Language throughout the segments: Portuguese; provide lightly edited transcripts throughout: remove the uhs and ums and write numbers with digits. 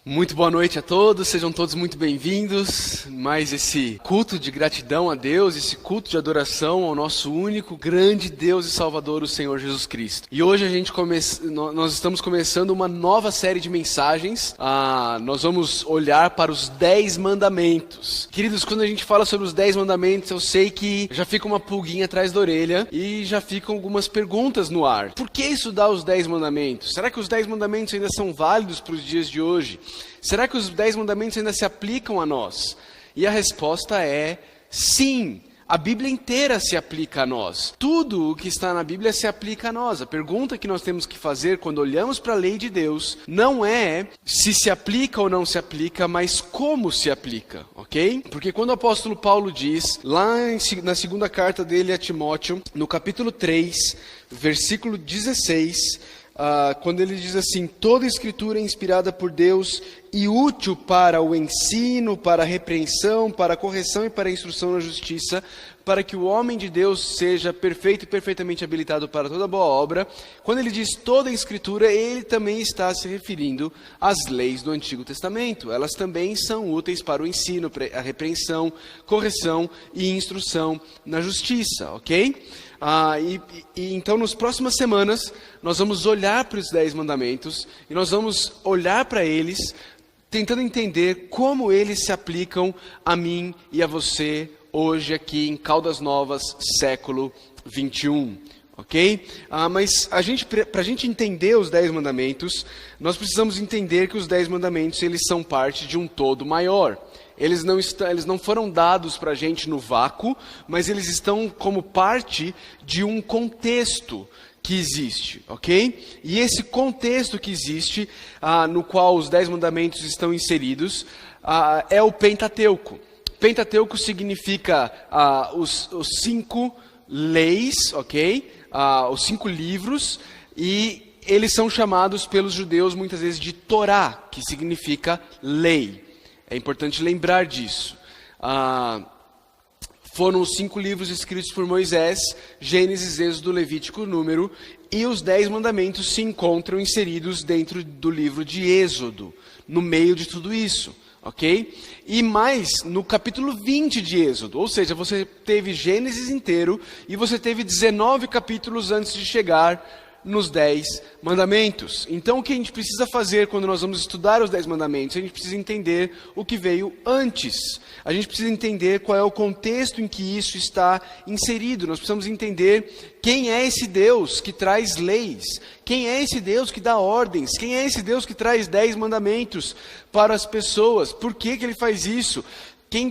Muito boa noite a todos, sejam todos muito bem-vindos. Mais esse culto de gratidão a Deus, esse culto de adoração ao nosso único, grande Deus e Salvador, o Senhor Jesus Cristo. E hoje nós estamos começando uma nova série de mensagens. Nós vamos olhar para os 10 mandamentos. Queridos, quando a gente fala sobre os 10 mandamentos, eu sei que já fica uma pulguinha atrás da orelha e já ficam algumas perguntas no ar. Por que estudar os 10 mandamentos? Será que os 10 mandamentos ainda são válidos para os dias de hoje? Será que os 10 mandamentos ainda se aplicam a nós? E a resposta é sim. A Bíblia inteira se aplica a nós. Tudo o que está na Bíblia se aplica a nós. A pergunta que nós temos que fazer quando olhamos para a lei de Deus não é se aplica ou não se aplica, mas como se aplica, ok? Porque quando o apóstolo Paulo diz, lá na segunda carta dele a Timóteo, no capítulo 3, versículo 16... quando ele diz assim: toda escritura é inspirada por Deus e útil para o ensino, para a repreensão, para a correção e para a instrução na justiça, para que o homem de Deus seja perfeito e perfeitamente habilitado para toda boa obra. Quando ele diz toda a escritura, ele também está se referindo às leis do Antigo Testamento. Elas também são úteis para o ensino, a repreensão, correção e instrução na justiça, ok? Então, nas próximas semanas, nós vamos olhar para os 10 mandamentos e nós vamos olhar para eles, tentando entender como eles se aplicam a mim e a você, hoje aqui em Caldas Novas, século 21. Ok? Mas para a gente entender os 10 mandamentos, nós precisamos entender que os 10 mandamentos eles são parte de um todo maior. Eles não foram dados para a gente no vácuo, mas eles estão como parte de um contexto que existe, ok? E esse contexto que existe, no qual os 10 mandamentos estão inseridos, é o Pentateuco. Pentateuco significa os 5 leis, ok? Os 5 livros, e eles são chamados pelos judeus muitas vezes de Torá, que significa lei. É importante lembrar disso. Foram os 5 livros escritos por Moisés, Gênesis, Êxodo, Levítico, Número, e os 10 mandamentos se encontram inseridos dentro do livro de Êxodo, no meio de tudo isso, ok? E mais, no capítulo 20 de Êxodo, ou seja, você teve Gênesis inteiro e você teve 19 capítulos antes de chegar nos 10 mandamentos. Então, o que a gente precisa fazer quando nós vamos estudar os 10 mandamentos? A gente precisa entender o que veio antes. A gente precisa entender qual é o contexto em que isso está inserido. Nós precisamos entender quem é esse Deus que traz leis. Quem é esse Deus que dá ordens? Quem é esse Deus que traz 10 mandamentos para as pessoas? Por que Ele faz isso?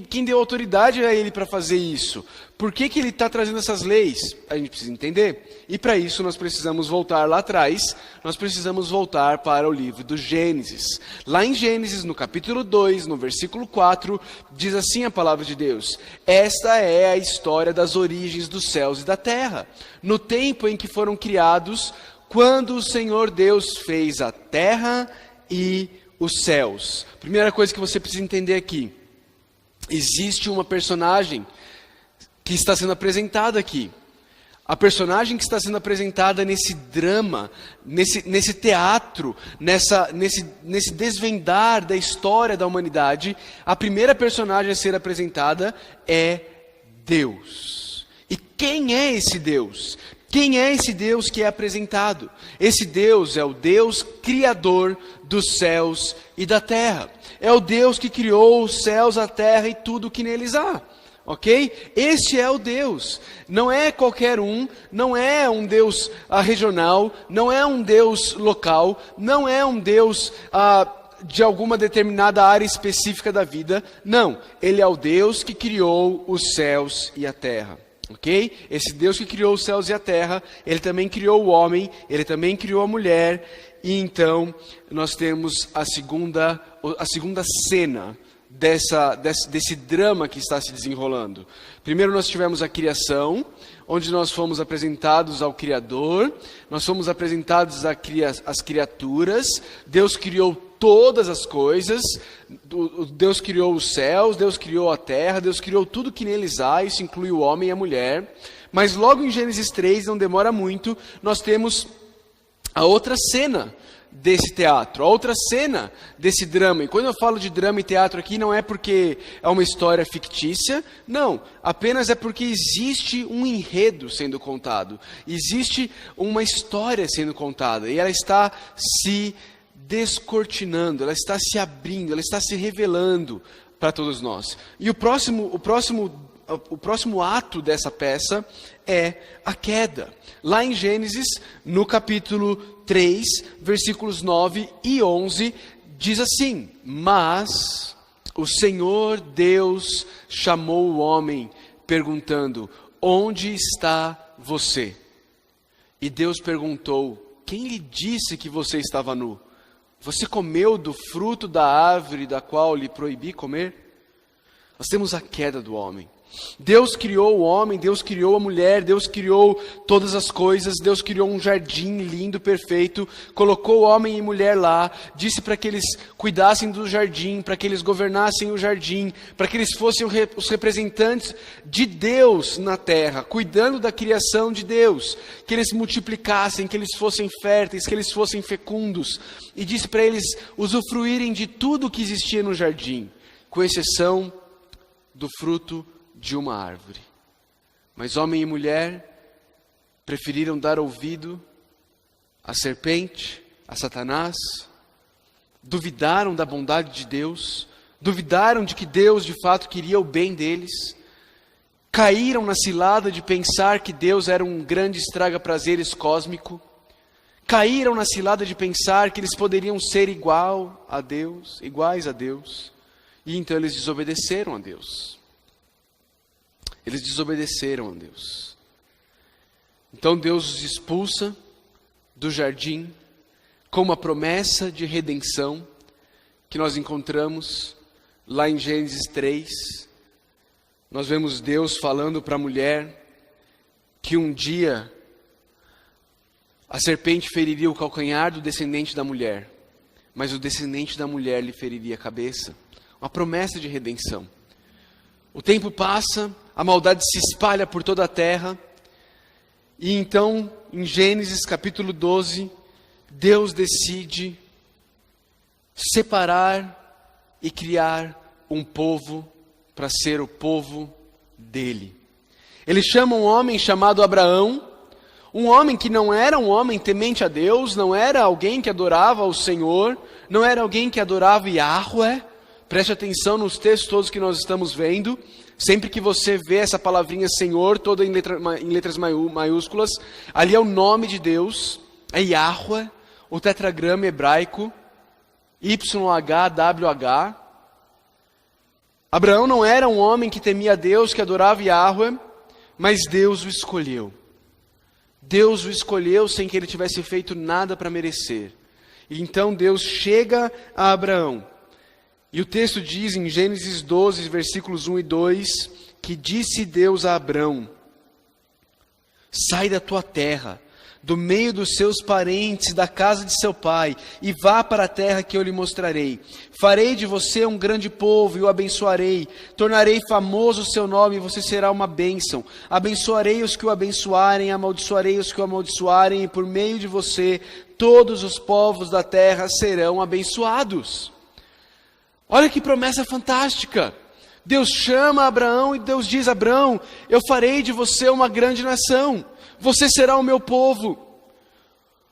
Quem deu autoridade a Ele para fazer isso? Por que Ele está trazendo essas leis? A gente precisa entender. E para isso nós precisamos voltar lá atrás, nós precisamos voltar para o livro do Gênesis. Lá em Gênesis, no capítulo 2, no versículo 4, diz assim a palavra de Deus: esta é a história das origens dos céus e da terra, no tempo em que foram criados, quando o Senhor Deus fez a terra e os céus. Primeira coisa que você precisa entender aqui: existe uma personagem que está sendo apresentada aqui. A personagem que está sendo apresentada nesse drama, nesse teatro, nesse desvendar da história da humanidade, a primeira personagem a ser apresentada é Deus. E quem é esse Deus? Quem é esse Deus que é apresentado? Esse Deus é o Deus criador dos céus e da terra. É o Deus que criou os céus, a terra e tudo o que neles há. Ok? Este é o Deus. Não é qualquer um, não é um Deus regional, não é um Deus local, não é um Deus de alguma determinada área específica da vida. Não, Ele é o Deus que criou os céus e a terra. Ok? Esse Deus que criou os céus e a terra, Ele também criou o homem, Ele também criou a mulher. E então nós temos a segunda cena desse drama que está se desenrolando. Primeiro nós tivemos a criação, onde nós fomos apresentados ao Criador, nós fomos apresentados às criaturas. Deus criou todas as coisas, Deus criou os céus, Deus criou a terra, Deus criou tudo que neles há, isso inclui o homem e a mulher. Mas logo em Gênesis 3, não demora muito, nós temos a outra cena desse teatro, a outra cena desse drama. E quando eu falo de drama e teatro aqui, não é porque é uma história fictícia, não, apenas é porque existe um enredo sendo contado, existe uma história sendo contada, e ela está se descortinando, ela está se abrindo, ela está se revelando para todos nós. E o próximo ato dessa peça é a queda. Lá em Gênesis, no capítulo 3, versículos 9 e 11, diz assim: Mas o Senhor Deus chamou o homem, perguntando: Onde está você? E Deus perguntou: Quem lhe disse que você estava nu? Você comeu do fruto da árvore da qual lhe proibi comer? Nós temos a queda do homem. Deus criou o homem, Deus criou a mulher, Deus criou todas as coisas, Deus criou um jardim lindo, perfeito, colocou o homem e mulher lá, disse para que eles cuidassem do jardim, para que eles governassem o jardim, para que eles fossem os representantes de Deus na terra, cuidando da criação de Deus, que eles multiplicassem, que eles fossem férteis, que eles fossem fecundos, e disse para eles usufruírem de tudo que existia no jardim, com exceção do fruto de uma árvore. Mas homem e mulher preferiram dar ouvido à serpente, a Satanás, duvidaram da bondade de Deus, duvidaram de que Deus de fato queria o bem deles, caíram na cilada de pensar que Deus era um grande estraga-prazeres cósmico, caíram na cilada de pensar que eles poderiam ser iguais a Deus, e então eles desobedeceram a Deus. Eles desobedeceram a Deus. Então Deus os expulsa do jardim com uma promessa de redenção que nós encontramos lá em Gênesis 3. Nós vemos Deus falando para a mulher que um dia a serpente feriria o calcanhar do descendente da mulher, mas o descendente da mulher lhe feriria a cabeça. Uma promessa de redenção. O tempo passa, a maldade se espalha por toda a terra, e então, em Gênesis capítulo 12, Deus decide separar e criar um povo para ser o povo dele. Ele chama um homem chamado Abraão, um homem que não era um homem temente a Deus, não era alguém que adorava o Senhor, não era alguém que adorava Yahweh. Preste atenção nos textos todos que nós estamos vendo. Sempre que você vê essa palavrinha Senhor, toda em letras maiúsculas, ali é o nome de Deus, é Yahweh, o tetragrama hebraico, YHWH. Abraão não era um homem que temia a Deus, que adorava Yahweh, mas Deus o escolheu. Deus o escolheu sem que ele tivesse feito nada para merecer. E então Deus chega a Abraão. E o texto diz em Gênesis 12, versículos 1 e 2, que disse Deus a Abrão: Sai da tua terra, do meio dos seus parentes, da casa de seu pai, e vá para a terra que eu lhe mostrarei. Farei de você um grande povo e o abençoarei. Tornarei famoso o seu nome e você será uma bênção. Abençoarei os que o abençoarem, amaldiçoarei os que o amaldiçoarem, e por meio de você todos os povos da terra serão abençoados. Olha que promessa fantástica. Deus chama Abraão e Deus diz: Abraão, eu farei de você uma grande nação. Você será o meu povo.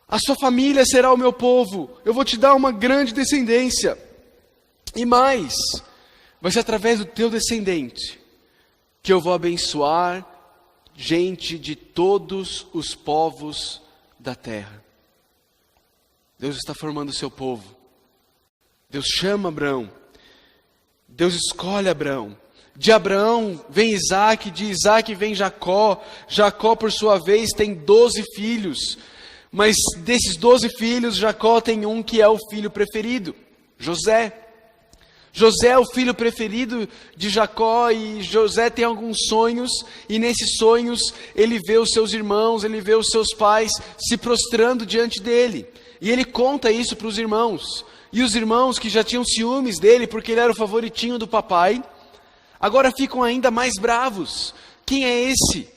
A sua família será o meu povo. Eu vou te dar uma grande descendência. E mais, vai ser através do teu descendente que eu vou abençoar gente de todos os povos da terra. Deus está formando o seu povo. Deus chama Abraão. Deus escolhe Abraão. De Abraão vem Isaac, de Isaac vem Jacó. Jacó, por sua vez, tem 12 filhos. Mas desses 12 filhos, Jacó tem um que é o filho preferido, José. José é o filho preferido de Jacó, e José tem alguns sonhos, e nesses sonhos ele vê os seus irmãos, ele vê os seus pais se prostrando diante dele. E ele conta isso para os irmãos. E os irmãos, que já tinham ciúmes dele, porque ele era o favoritinho do papai, agora ficam ainda mais bravos. Quem é esse?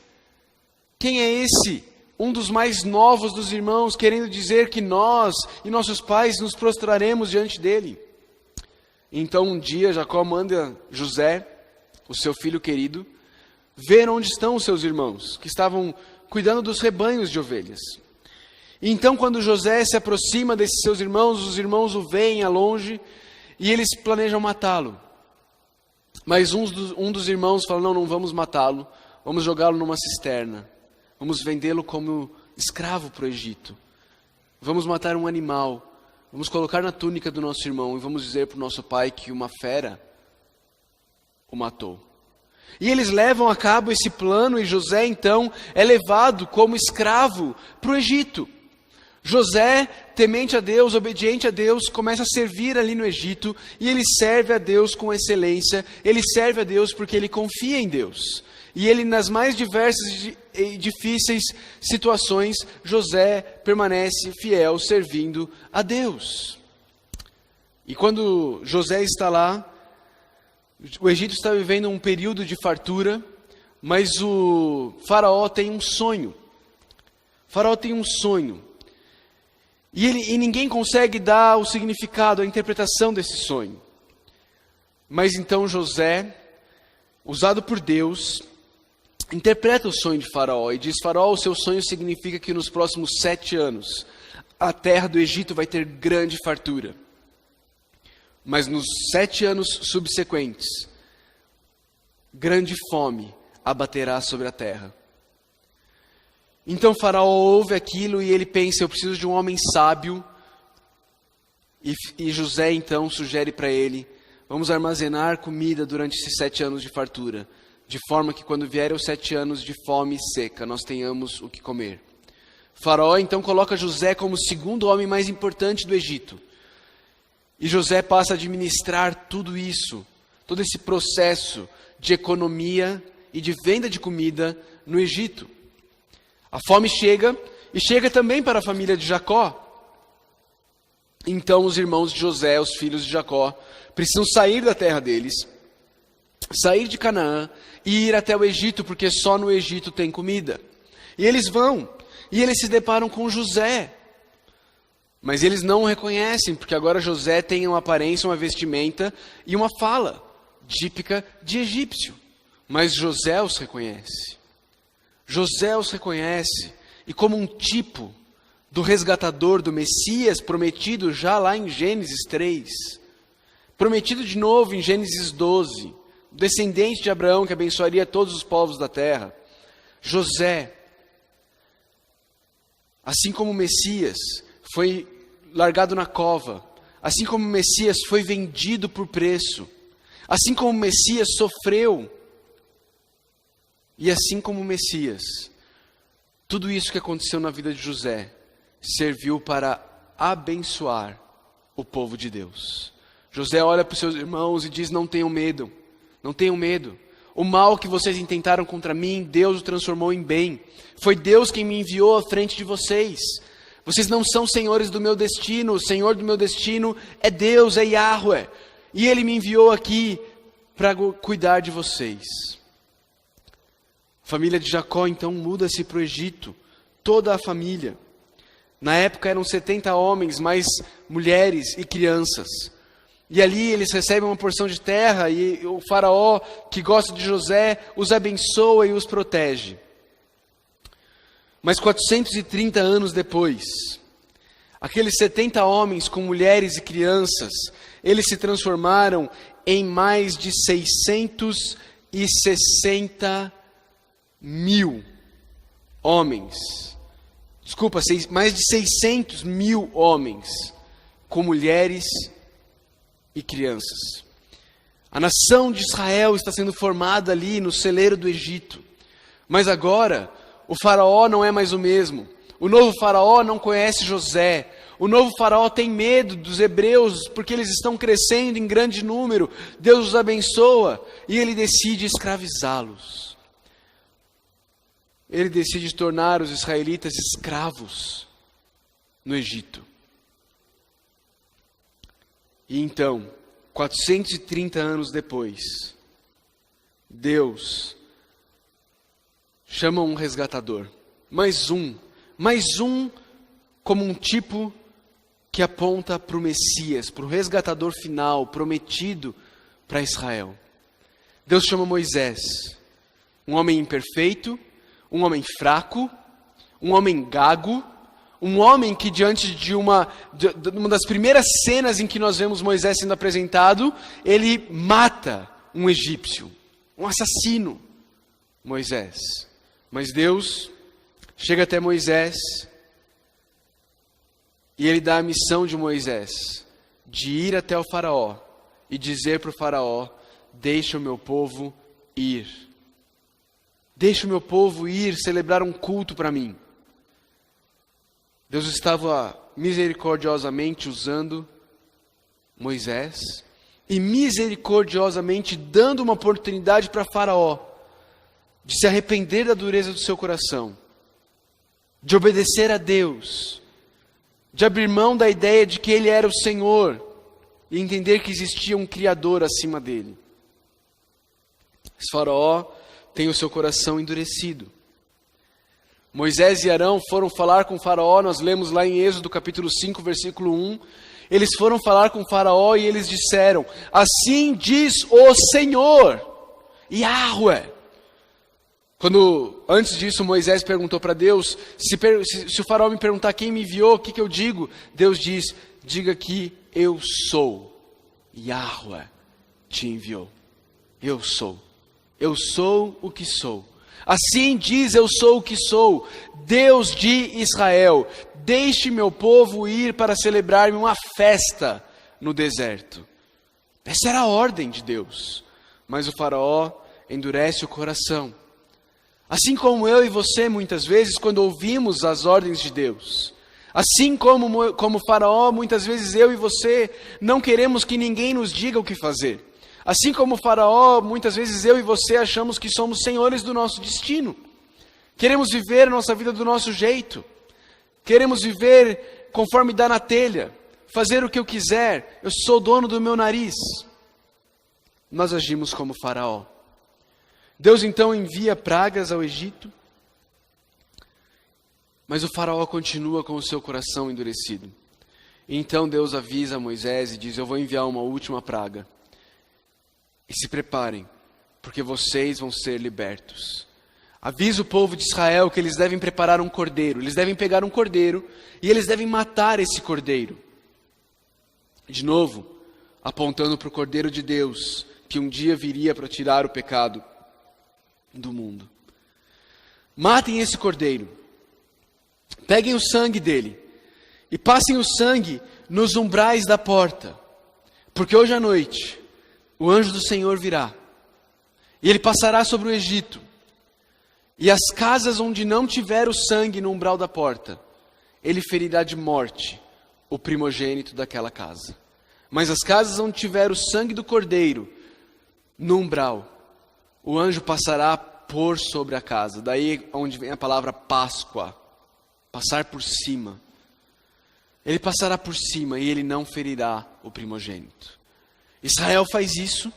Quem é esse um dos mais novos dos irmãos, querendo dizer que nós e nossos pais nos prostraremos diante dele. Então um dia Jacó manda José, o seu filho querido, ver onde estão os seus irmãos, que estavam cuidando dos rebanhos de ovelhas. E então quando José se aproxima desses seus irmãos, os irmãos o veem a longe e eles planejam matá-lo. Mas um dos irmãos fala, não vamos matá-lo, vamos jogá-lo numa cisterna. Vamos vendê-lo como escravo para o Egito. Vamos matar um animal. Vamos colocar na túnica do nosso irmão e vamos dizer para o nosso pai que uma fera o matou. E eles levam a cabo esse plano e José então é levado como escravo para o Egito. José, temente a Deus, obediente a Deus, começa a servir ali no Egito e ele serve a Deus com excelência. Ele serve a Deus porque ele confia em Deus. E ele, nas mais diversas e difíceis situações, José permanece fiel, servindo a Deus. E quando José está lá, o Egito está vivendo um período de fartura, mas o faraó tem um sonho. O faraó tem um sonho. E ninguém consegue dar o significado, a interpretação desse sonho. Mas então José, usado por Deus, interpreta o sonho de Faraó e diz, Faraó, o seu sonho significa que nos próximos 7 anos, a terra do Egito vai ter grande fartura. Mas nos 7 anos subsequentes, grande fome abaterá sobre a terra. Então Faraó ouve aquilo e ele pensa, eu preciso de um homem sábio. E José então sugere para ele, vamos armazenar comida durante esses 7 anos de fartura, de forma que quando vierem os 7 anos de fome seca, nós tenhamos o que comer. Faraó então coloca José como o segundo homem mais importante do Egito. E José passa a administrar tudo isso, todo esse processo de economia e de venda de comida no Egito. A fome chega, e chega também para a família de Jacó. Então os irmãos de José, os filhos de Jacó, precisam sair da terra deles, sair de Canaã e ir até o Egito, porque só no Egito tem comida. E eles vão, e eles se deparam com José. Mas eles não o reconhecem, porque agora José tem uma aparência, uma vestimenta e uma fala típica de egípcio. Mas José os reconhece. José os reconhece, e como um tipo do resgatador, do Messias, prometido já lá em Gênesis 3, prometido de novo em Gênesis 12, descendente de Abraão que abençoaria todos os povos da terra, José, assim como o Messias foi largado na cova, assim como o Messias foi vendido por preço, assim como o Messias sofreu, e assim como o Messias, tudo isso que aconteceu na vida de José serviu para abençoar o povo de Deus. José olha para os seus irmãos e diz, não tenham medo, não tenham medo. O mal que vocês intentaram contra mim, Deus o transformou em bem. Foi Deus quem me enviou à frente de vocês. Vocês não são senhores do meu destino, o Senhor do meu destino é Deus, é Yahweh. E Ele me enviou aqui para cuidar de vocês. A família de Jacó então muda-se para o Egito, toda a família. Na época eram 70 homens, mais mulheres e crianças. E ali eles recebem uma porção de terra e o faraó, que gosta de José, os abençoa e os protege. Mas 430 anos depois, aqueles 70 homens com mulheres e crianças, eles se transformaram em mais de 660 mil homens. Desculpa, mais de 600 mil homens com mulheres e crianças. A nação de Israel está sendo formada ali no celeiro do Egito. Mas agora, o faraó não é mais o mesmo. O novo faraó não conhece José. O novo faraó tem medo dos hebreus porque eles estão crescendo em grande número. Deus os abençoa e ele decide escravizá-los. Ele decide tornar os israelitas escravos no Egito. E então, 430 anos depois, Deus chama um resgatador, mais um como um tipo que aponta para o Messias, para o resgatador final, prometido para Israel. Deus chama Moisés, um homem imperfeito, um homem fraco, um homem gago, um homem que diante de uma das primeiras cenas em que nós vemos Moisés sendo apresentado, ele mata um egípcio, um assassino, Moisés. Mas Deus chega até Moisés e ele dá a missão de Moisés de ir até o faraó e dizer para o faraó: deixa o meu povo ir. Deixa o meu povo ir celebrar um culto para mim. Deus estava misericordiosamente usando Moisés e misericordiosamente dando uma oportunidade para Faraó de se arrepender da dureza do seu coração, de obedecer a Deus, de abrir mão da ideia de que Ele era o Senhor e entender que existia um Criador acima dele. Mas Faraó tem o seu coração endurecido. Moisés e Arão foram falar com Faraó, nós lemos lá em Êxodo capítulo 5, versículo 1. Eles foram falar com Faraó e eles disseram: assim diz o Senhor, Yahweh. Antes disso, Moisés perguntou para Deus: se o faraó me perguntar quem me enviou, o que eu digo? Deus diz: diga que eu sou, Yahweh te enviou. Eu sou o que sou. Assim diz: eu sou o que sou, Deus de Israel. Deixe meu povo ir para celebrar-me uma festa no deserto. Essa era a ordem de Deus. Mas o faraó endurece o coração. Assim como eu e você, muitas vezes, quando ouvimos as ordens de Deus. Assim como o faraó, muitas vezes eu e você não queremos que ninguém nos diga o que fazer. Assim como o faraó, muitas vezes eu e você achamos que somos senhores do nosso destino. Queremos viver a nossa vida do nosso jeito. Queremos viver conforme dá na telha. Fazer o que eu quiser. Eu sou dono do meu nariz. Nós agimos como faraó. Deus então envia pragas ao Egito. Mas o faraó continua com o seu coração endurecido. E então Deus avisa Moisés e diz: eu vou enviar uma última praga. E se preparem, porque vocês vão ser libertos. Avisa o povo de Israel que eles devem preparar um cordeiro. Eles devem pegar um cordeiro e eles devem matar esse cordeiro. De novo, apontando para o Cordeiro de Deus, que um dia viria para tirar o pecado do mundo. Matem esse cordeiro. Peguem o sangue dele e passem o sangue nos umbrais da porta. Porque hoje à noite o anjo do Senhor virá e ele passará sobre o Egito. E as casas onde não tiver o sangue no umbral da porta, ele ferirá de morte o primogênito daquela casa. Mas as casas onde tiver o sangue do cordeiro no umbral, o anjo passará por sobre a casa. Daí onde vem a palavra Páscoa, passar por cima. Ele passará por cima e ele não ferirá o primogênito. Israel faz isso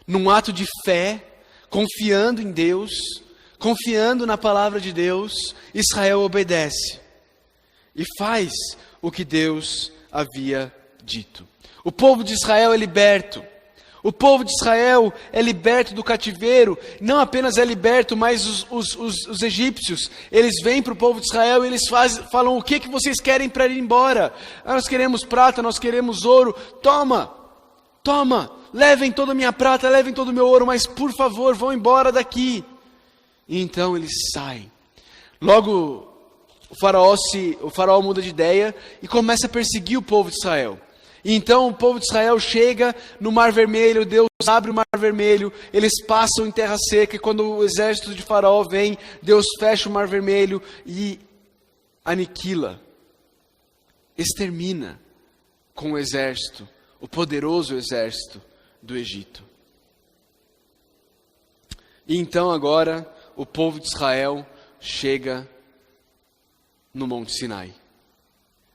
num ato de fé, confiando em Deus, confiando na palavra de Deus. Israel obedece e faz o que Deus havia dito. O povo de Israel é liberto. O povo de Israel é liberto do cativeiro. Não apenas é liberto, mas os egípcios, eles vêm para o povo de Israel e eles falam: o que vocês querem para ir embora? Nós queremos prata, nós queremos ouro. Toma, levem toda a minha prata, levem todo o meu ouro, mas por favor, vão embora daqui. E então eles saem. Logo, o faraó muda de ideia e começa a perseguir o povo de Israel. E então o povo de Israel chega no Mar Vermelho, Deus abre o Mar Vermelho, eles passam em terra seca, e quando o exército de Faraó vem, Deus fecha o Mar Vermelho e aniquila, extermina com o exército, o poderoso exército do Egito. E então agora o povo de Israel chega no Monte Sinai,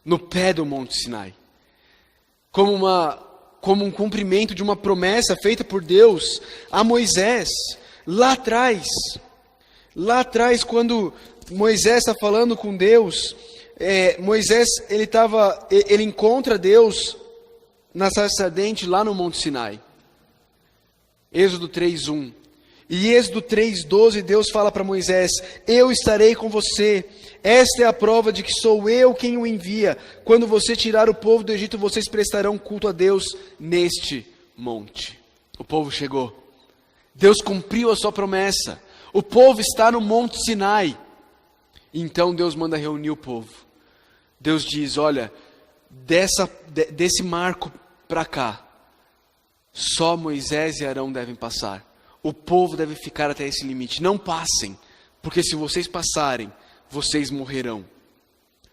no pé do Monte Sinai, como um cumprimento de uma promessa feita por Deus a Moisés, lá atrás, quando Moisés está falando com Deus, Moisés ele encontra Deus na sarça ardente lá no Monte Sinai. Êxodo 3:1. E Êxodo 3:12, Deus fala para Moisés: eu estarei com você. Esta é a prova de que sou eu quem o envia. Quando você tirar o povo do Egito, vocês prestarão culto a Deus neste monte. O povo chegou. Deus cumpriu a sua promessa. O povo está no Monte Sinai. Então Deus manda reunir o povo. Deus diz: olha, desse marco para cá, só Moisés e Arão devem passar. O povo deve ficar até esse limite. Não passem, porque se vocês passarem, vocês morrerão.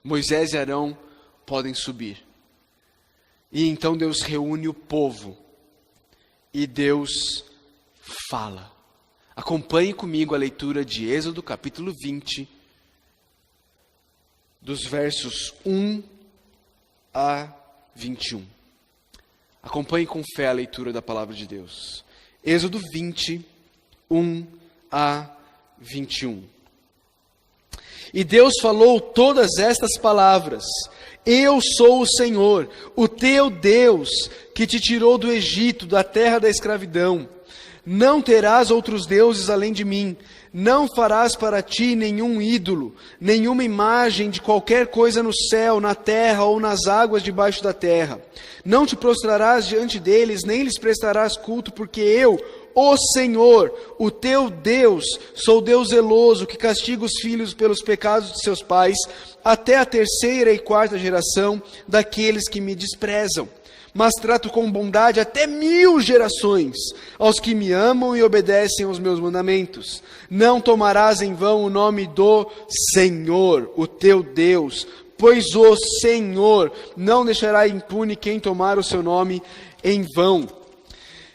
Moisés e Arão podem subir. E então Deus reúne o povo. E Deus fala. Acompanhe comigo a leitura de Êxodo capítulo 20, dos versos 1 a 21. Acompanhe com fé a leitura da palavra de Deus. Êxodo 20, 1 a 21. E Deus falou todas estas palavras: eu sou o Senhor, o teu Deus, que te tirou do Egito, da terra da escravidão. Não terás outros deuses além de mim. Não farás para ti nenhum ídolo, nenhuma imagem de qualquer coisa no céu, na terra ou nas águas debaixo da terra. Não te prostrarás diante deles, nem lhes prestarás culto, porque eu, o Senhor, o teu Deus, sou Deus zeloso, que castiga os filhos pelos pecados de seus pais, até a 3ª e 4ª geração daqueles que me desprezam. Mas trato com bondade até 1000 gerações aos que me amam e obedecem aos meus mandamentos. Não tomarás em vão o nome do Senhor, o teu Deus, pois o Senhor não deixará impune quem tomar o seu nome em vão.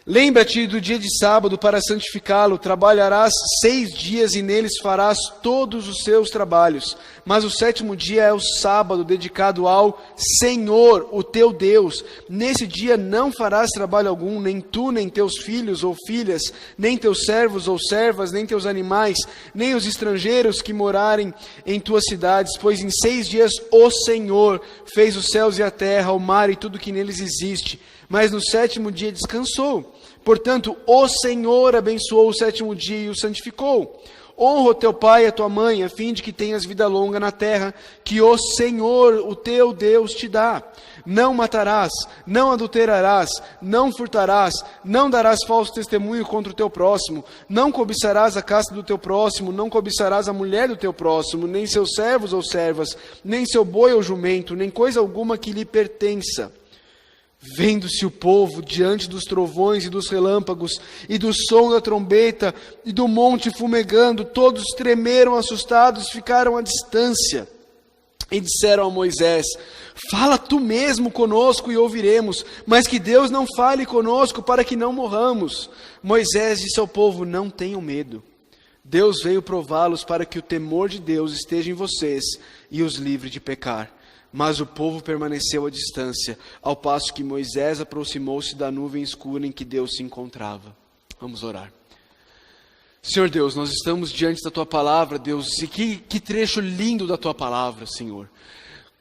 Lembra-te do dia de sábado para santificá-lo. Trabalharás 6 dias e neles farás todos os seus trabalhos. Mas o 7º dia é o sábado dedicado ao Senhor, o teu Deus. Nesse dia não farás trabalho algum, nem tu, nem teus filhos ou filhas, nem teus servos ou servas, nem teus animais, nem os estrangeiros que morarem em tuas cidades. Pois em 6 dias o Senhor fez os céus e a terra, o mar e tudo que neles existe. Mas no 7º dia descansou. Portanto, o Senhor abençoou o 7º dia e o santificou. Honra o teu pai e a tua mãe, a fim de que tenhas vida longa na terra, que o Senhor, o teu Deus, te dá. Não matarás, não adulterarás, não furtarás, não darás falso testemunho contra o teu próximo, não cobiçarás a casa do teu próximo, não cobiçarás a mulher do teu próximo, nem seus servos ou servas, nem seu boi ou jumento, nem coisa alguma que lhe pertença. Vendo-se o povo diante dos trovões e dos relâmpagos, e do som da trombeta, e do monte fumegando, todos tremeram assustados, ficaram à distância. E disseram a Moisés: fala tu mesmo conosco e ouviremos, mas que Deus não fale conosco para que não morramos. Moisés disse ao povo: não tenham medo. Deus veio prová-los para que o temor de Deus esteja em vocês e os livre de pecar. Mas o povo permaneceu à distância, ao passo que Moisés aproximou-se da nuvem escura em que Deus se encontrava. Vamos orar. Senhor Deus, nós estamos diante da Tua palavra, Deus, e que trecho lindo da Tua palavra, Senhor.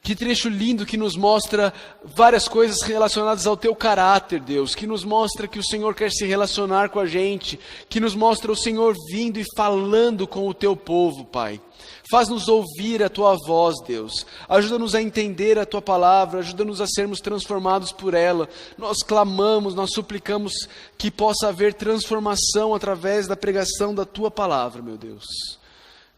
Que trecho lindo que nos mostra várias coisas relacionadas ao Teu caráter, Deus. Que nos mostra que o Senhor quer se relacionar com a gente. Que nos mostra o Senhor vindo e falando com o Teu povo, Pai. Faz-nos ouvir a Tua voz, Deus. Ajuda-nos a entender a Tua palavra. Ajuda-nos a sermos transformados por ela. Nós clamamos, nós suplicamos que possa haver transformação através da pregação da Tua palavra, meu Deus.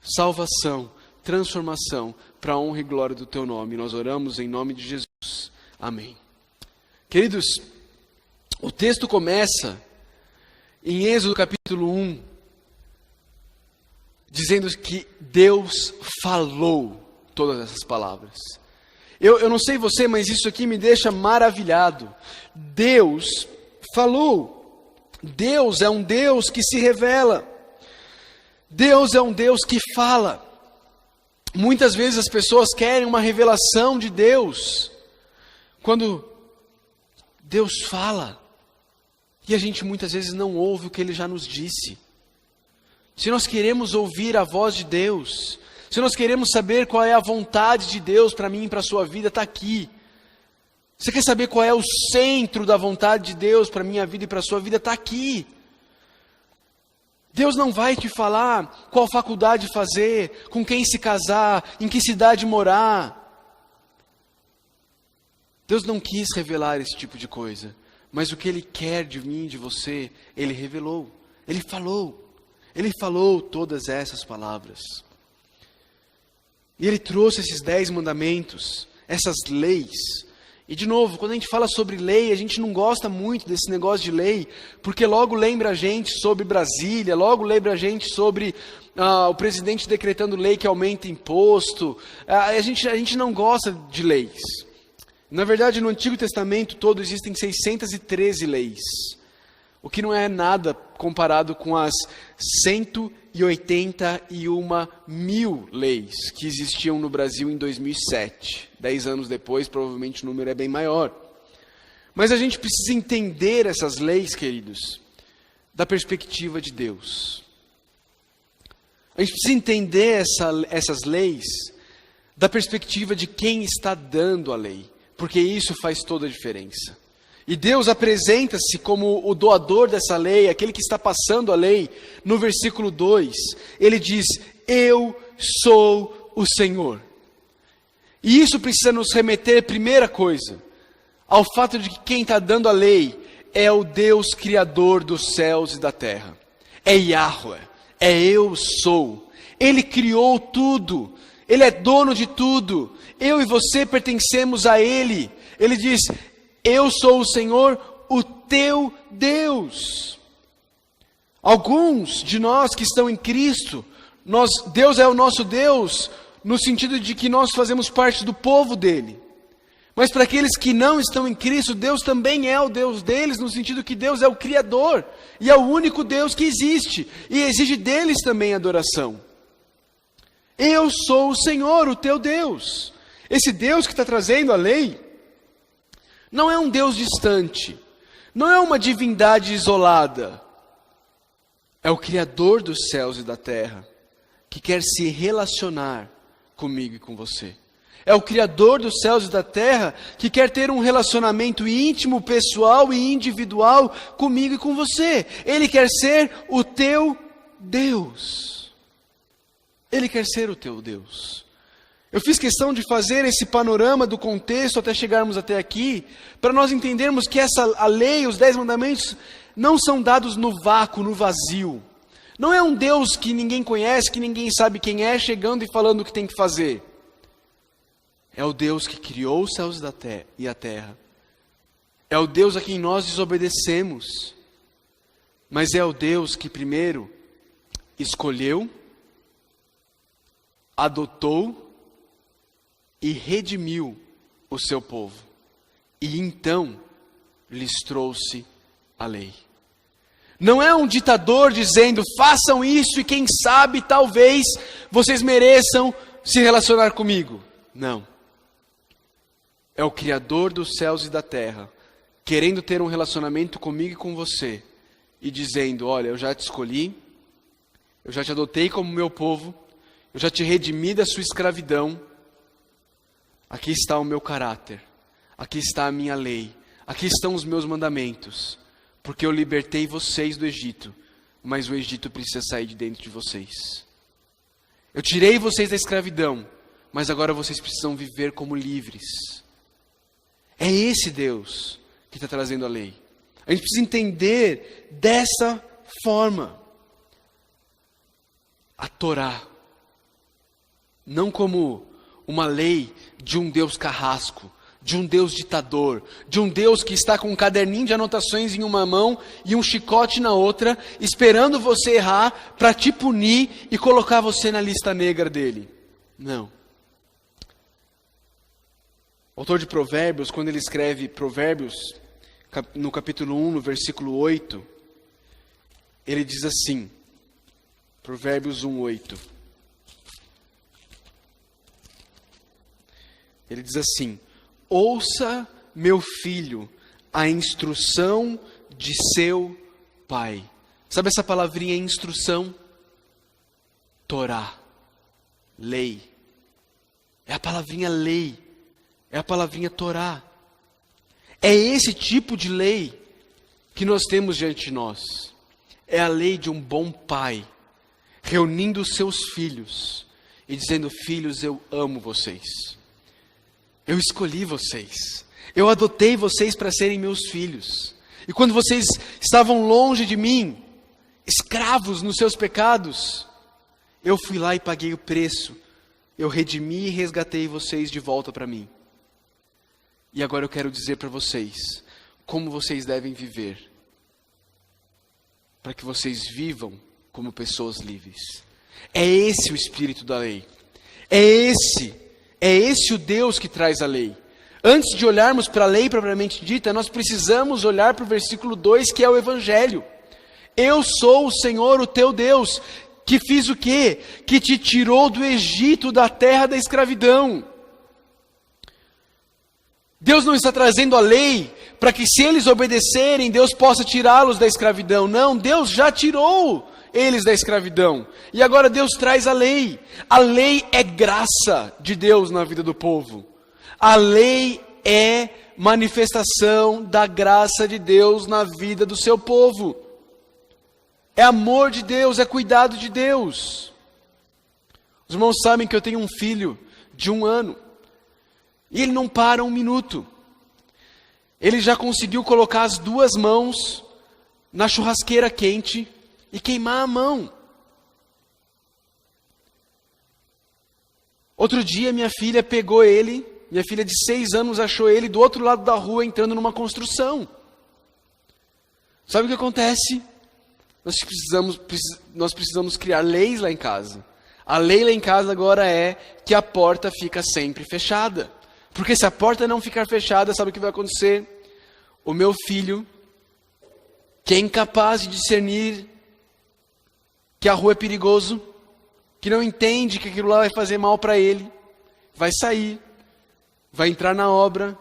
Salvação, transformação, para a honra e glória do Teu nome. Nós oramos em nome de Jesus. Amém. Queridos, o texto começa em Êxodo capítulo 1, dizendo que Deus falou todas essas palavras. Eu não sei você, mas isso aqui me deixa maravilhado. Deus falou. Deus é um Deus que se revela. Deus é um Deus que fala. Muitas vezes as pessoas querem uma revelação de Deus, quando Deus fala, e a gente muitas vezes não ouve o que Ele já nos disse. Se nós queremos ouvir a voz de Deus, Se nós queremos saber qual é a vontade de Deus para mim e para a sua vida, está aqui. Você quer saber qual é o centro da vontade de Deus para a minha vida e para a sua vida? Está aqui. Deus não vai te falar qual faculdade fazer, com quem se casar, em que cidade morar. Deus não quis revelar esse tipo de coisa, mas o que Ele quer de mim e de você, Ele revelou. Ele falou todas essas palavras. E Ele trouxe esses 10 mandamentos, essas leis. E de novo, quando a gente fala sobre lei, a gente não gosta muito desse negócio de lei, porque logo lembra a gente sobre Brasília, logo lembra a gente sobre o presidente decretando lei que aumenta imposto. A gente não gosta de leis. Na verdade, no Antigo Testamento todo existem 613 leis, o que não é nada comparado com as 181 mil leis que existiam no Brasil em 2007. 10 anos depois, provavelmente o número é bem maior. Mas a gente precisa entender essas leis, queridos, da perspectiva de Deus. A gente precisa entender essas leis da perspectiva de quem está dando a lei, porque isso faz toda a diferença. E Deus apresenta-se como o doador dessa lei, aquele que está passando a lei. No versículo 2, Ele diz: eu sou o Senhor. E isso precisa nos remeter, primeira coisa, ao fato de que quem está dando a lei é o Deus Criador dos céus e da terra. É Yahweh, é eu sou. Ele criou tudo, Ele é dono de tudo. Eu e você pertencemos a Ele. Ele diz: eu sou o Senhor, o teu Deus. Alguns de nós que estão em Cristo, Deus é o nosso Deus, no sentido de que nós fazemos parte do povo dele. Mas para aqueles que não estão em Cristo, Deus também é o Deus deles, no sentido que Deus é o Criador, e é o único Deus que existe, e exige deles também adoração. Eu sou o Senhor, o teu Deus. Esse Deus que está trazendo a lei não é um Deus distante, não é uma divindade isolada. É o Criador dos céus e da terra, que quer se relacionar comigo e com você. É o Criador dos céus e da terra, que quer ter um relacionamento íntimo, pessoal e individual comigo e com você. Ele quer ser o teu Deus. Ele quer ser o teu Deus. Eu fiz questão de fazer esse panorama do contexto até chegarmos até aqui, para nós entendermos que a lei, os 10 mandamentos, não são dados no vácuo, no vazio. Não é um Deus que ninguém conhece, que ninguém sabe quem é, chegando e falando o que tem que fazer. É o Deus que criou os céus e a terra. É o Deus a quem nós desobedecemos. Mas é o Deus que primeiro escolheu, adotou e redimiu o seu povo. E então lhes trouxe a lei. Não é um ditador dizendo: façam isso e quem sabe, talvez, vocês mereçam se relacionar comigo. Não. É o Criador dos céus e da terra, querendo ter um relacionamento comigo e com você, e dizendo: olha, eu já te escolhi, eu já te adotei como meu povo, eu já te redimi da sua escravidão. Aqui está o meu caráter, aqui está a minha lei, aqui estão os meus mandamentos, porque eu libertei vocês do Egito, mas o Egito precisa sair de dentro de vocês. Eu tirei vocês da escravidão, mas agora vocês precisam viver como livres. É esse Deus que está trazendo a lei. A gente precisa entender dessa forma a Torá, não como uma lei de um Deus carrasco, de um Deus ditador, de um Deus que está com um caderninho de anotações em uma mão e um chicote na outra, esperando você errar para te punir e colocar você na lista negra dele. Não. O autor de Provérbios, quando ele escreve Provérbios, no capítulo 1, no versículo 8, ele diz assim, Provérbios 1, 8. Ele diz assim: ouça, meu filho, a instrução de seu pai. Sabe essa palavrinha instrução? Torá. Lei. É a palavrinha lei. É a palavrinha Torá. É esse tipo de lei que nós temos diante de nós. É a lei de um bom pai, reunindo os seus filhos e dizendo: filhos, eu amo vocês. Eu escolhi vocês. Eu adotei vocês para serem meus filhos. E quando vocês estavam longe de mim, escravos nos seus pecados, eu fui lá e paguei o preço. Eu redimi e resgatei vocês de volta para mim. E agora eu quero dizer para vocês como vocês devem viver, para que vocês vivam como pessoas livres. É esse o espírito da lei. É esse o Deus que traz a lei. Antes de olharmos para a lei propriamente dita, nós precisamos olhar para o versículo 2, que é o Evangelho. Eu sou o Senhor, o teu Deus, que fiz o quê? Que te tirou do Egito, da terra da escravidão. Deus não está trazendo a lei para que, se eles obedecerem, Deus possa tirá-los da escravidão. Não, Deus já tirou eles da escravidão. E agora Deus traz a lei. A lei é graça de Deus na vida do povo. A lei é manifestação da graça de Deus na vida do seu povo. É amor de Deus, é cuidado de Deus. Os irmãos sabem que eu tenho um filho de 1 ano. E ele não para um minuto. Ele já conseguiu colocar as 2 mãos na churrasqueira quente e queimar a mão. Outro dia minha filha pegou ele, minha filha de 6 anos achou ele do outro lado da rua entrando numa construção. Sabe o que acontece? Nós precisamos criar leis lá em casa. A lei lá em casa agora é que a porta fica sempre fechada. Porque se a porta não ficar fechada, sabe o que vai acontecer? O meu filho, que é incapaz de discernir que a rua é perigoso, que não entende que aquilo lá vai fazer mal para ele, vai sair, vai entrar na obra,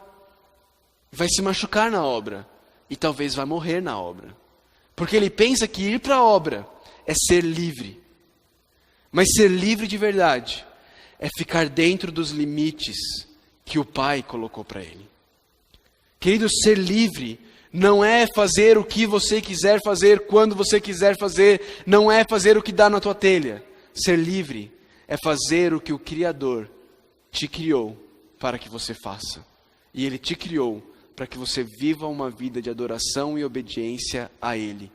vai se machucar na obra e talvez vai morrer na obra. Porque ele pensa que ir para a obra é ser livre. Mas ser livre de verdade é ficar dentro dos limites que o Pai colocou para ele. Querido, ser livre não é fazer o que você quiser fazer, quando você quiser fazer, não é fazer o que dá na tua telha. Ser livre é fazer o que o Criador te criou para que você faça. E Ele te criou para que você viva uma vida de adoração e obediência a Ele,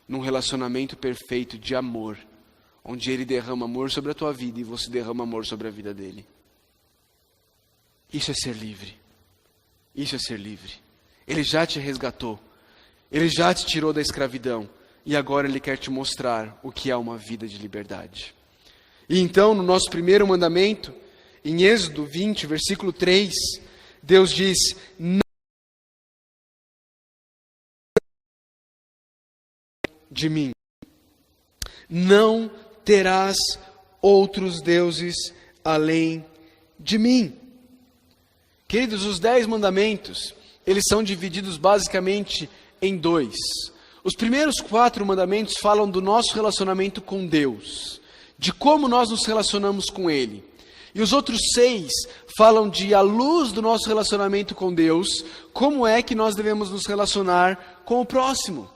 num relacionamento perfeito de amor, onde Ele derrama amor sobre a tua vida e você derrama amor sobre a vida dele. Isso é ser livre. Isso é ser livre. Ele já te resgatou. Ele já te tirou da escravidão. E agora Ele quer te mostrar o que é uma vida de liberdade. E então, no nosso primeiro mandamento, em Êxodo 20, versículo 3, Deus diz: não de mim. Não terás outros deuses além de mim. Queridos, os 10 mandamentos, eles são divididos basicamente em 2. Os primeiros 4 mandamentos falam do nosso relacionamento com Deus, de como nós nos relacionamos com Ele. E os outros 6 falam de, à luz do nosso relacionamento com Deus, como é que nós devemos nos relacionar com o próximo.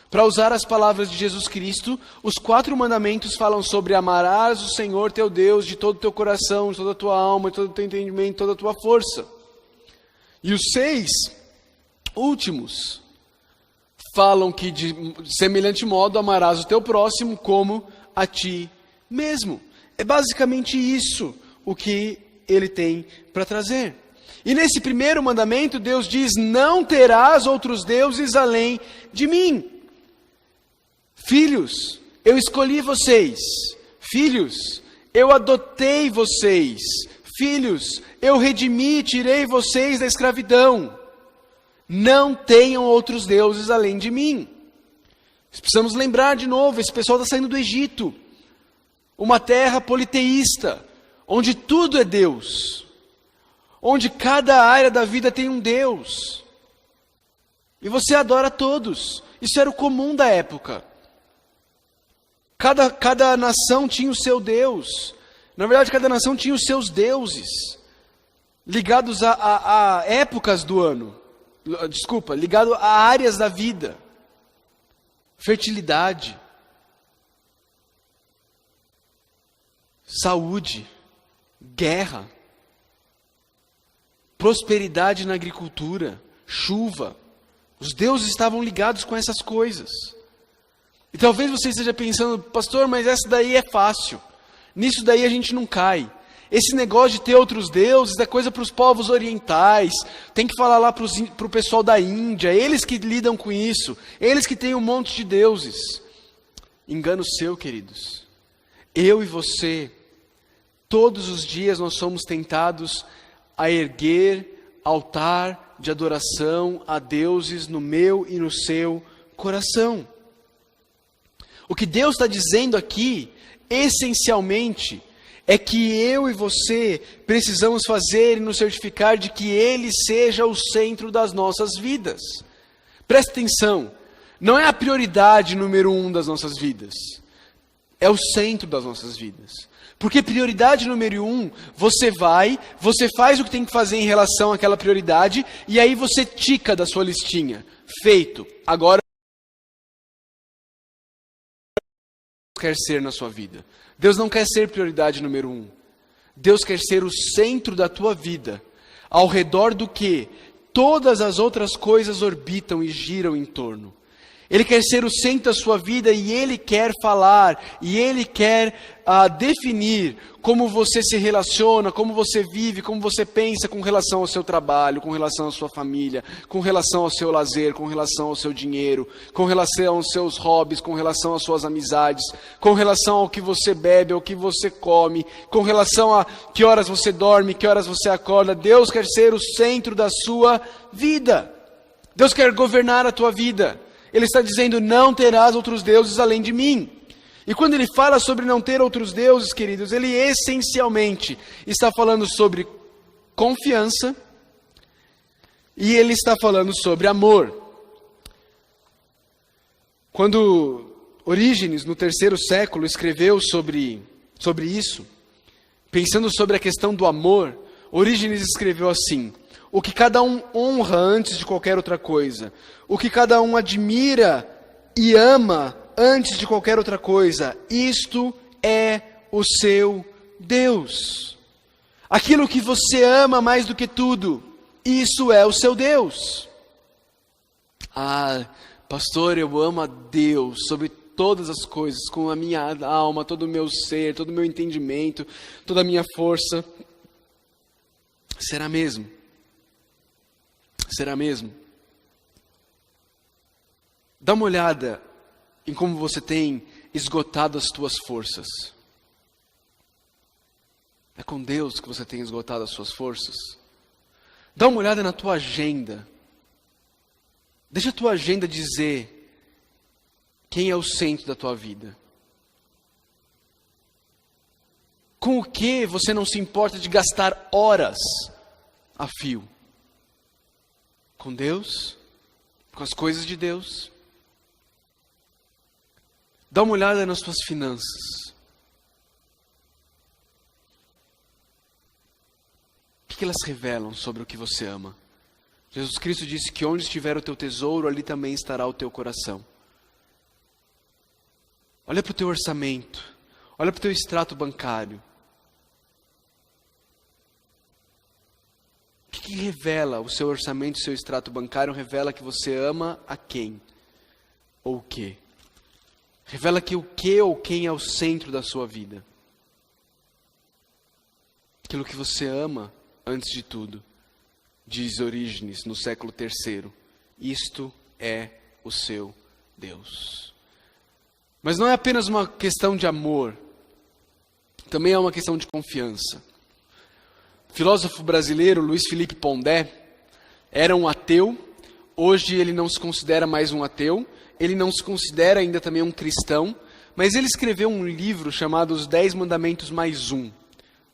Para usar as palavras de Jesus Cristo, os 4 mandamentos falam sobre amarás o Senhor teu Deus de todo o teu coração, de toda a tua alma, de todo o teu entendimento, de toda a tua força. E os 6 últimos falam que de semelhante modo amarás o teu próximo como a ti mesmo. É basicamente isso o que ele tem para trazer. E nesse primeiro mandamento Deus diz: não terás outros deuses além de mim. Filhos, eu escolhi vocês. Filhos, eu adotei vocês. Filhos, eu redimi e tirei vocês da escravidão. Não tenham outros deuses além de mim. Precisamos lembrar de novo, esse pessoal está saindo do Egito. Uma terra politeísta, onde tudo é Deus. Onde cada área da vida tem um Deus. E você adora todos. Isso era o comum da época. Cada nação tinha o seu Deus. Na verdade, cada nação tinha os seus deuses, ligados a épocas do ano. Desculpa, ligado a áreas da vida. Fertilidade. Saúde. Guerra. Prosperidade na agricultura. Chuva. Os deuses estavam ligados com essas coisas. E talvez você esteja pensando, pastor, mas essa daí é fácil. Nisso daí a gente não cai. Esse negócio de ter outros deuses é coisa para os povos orientais. Tem que falar lá para o pessoal da Índia. Eles que lidam com isso. Eles que têm um monte de deuses. Engano seu, queridos. Eu e você, todos os dias nós somos tentados a erguer altar de adoração a deuses no meu e no seu coração. O que Deus está dizendo aqui, essencialmente, é que eu e você precisamos fazer e nos certificar de que Ele seja o centro das nossas vidas. Presta atenção, não é a prioridade número 1 das nossas vidas, é o centro das nossas vidas. Porque prioridade número 1, você faz o que tem que fazer em relação àquela prioridade, e aí você tica da sua listinha. Feito, agora quer ser na sua vida. Deus não quer ser prioridade número 1. Deus quer ser o centro da tua vida, ao redor do que todas as outras coisas orbitam e giram em torno. Ele quer ser o centro da sua vida e Ele quer falar, e Ele quer definir como você se relaciona, como você vive, como você pensa com relação ao seu trabalho, com relação à sua família, com relação ao seu lazer, com relação ao seu dinheiro, com relação aos seus hobbies, com relação às suas amizades, com relação ao que você bebe, ao que você come, com relação a que horas você dorme, que horas você acorda. Deus quer ser o centro da sua vida. Deus quer governar a tua vida. Ele está dizendo, não terás outros deuses além de mim. E quando ele fala sobre não ter outros deuses, queridos, ele essencialmente está falando sobre confiança e ele está falando sobre amor. Quando Orígenes, no 3º século, escreveu sobre isso, pensando sobre a questão do amor, Orígenes escreveu assim: o que cada um honra antes de qualquer outra coisa, o que cada um admira e ama antes de qualquer outra coisa, isto é o seu Deus. Aquilo que você ama mais do que tudo, isso é o seu Deus. Ah, pastor, eu amo a Deus sobre todas as coisas, com a minha alma, todo o meu ser, todo o meu entendimento, toda a minha força. Será mesmo? Será mesmo? Dá uma olhada em como você tem esgotado as tuas forças. É com Deus que você tem esgotado as suas forças? Dá uma olhada na tua agenda. Deixa a tua agenda dizer quem é o centro da tua vida. Com o que você não se importa de gastar horas a fio? Com Deus? Com as coisas de Deus? Dá uma olhada nas suas finanças. O que elas revelam sobre o que você ama? Jesus Cristo disse que onde estiver o teu tesouro, ali também estará o teu coração. Olha para o teu orçamento. Olha para o teu extrato bancário. O que revela o seu orçamento, o seu extrato bancário? Revela que você ama a quem? Ou o quê? Revela que o que ou quem é o centro da sua vida. Aquilo que você ama antes de tudo, diz Orígenes no século III. Isto é o seu Deus. Mas não é apenas uma questão de amor, também é uma questão de confiança. O filósofo brasileiro Luiz Felipe Pondé era um ateu. Hoje ele não se considera mais um ateu. Ele não se considera ainda também um cristão. Mas ele escreveu um livro chamado Os 10 Mandamentos mais Um.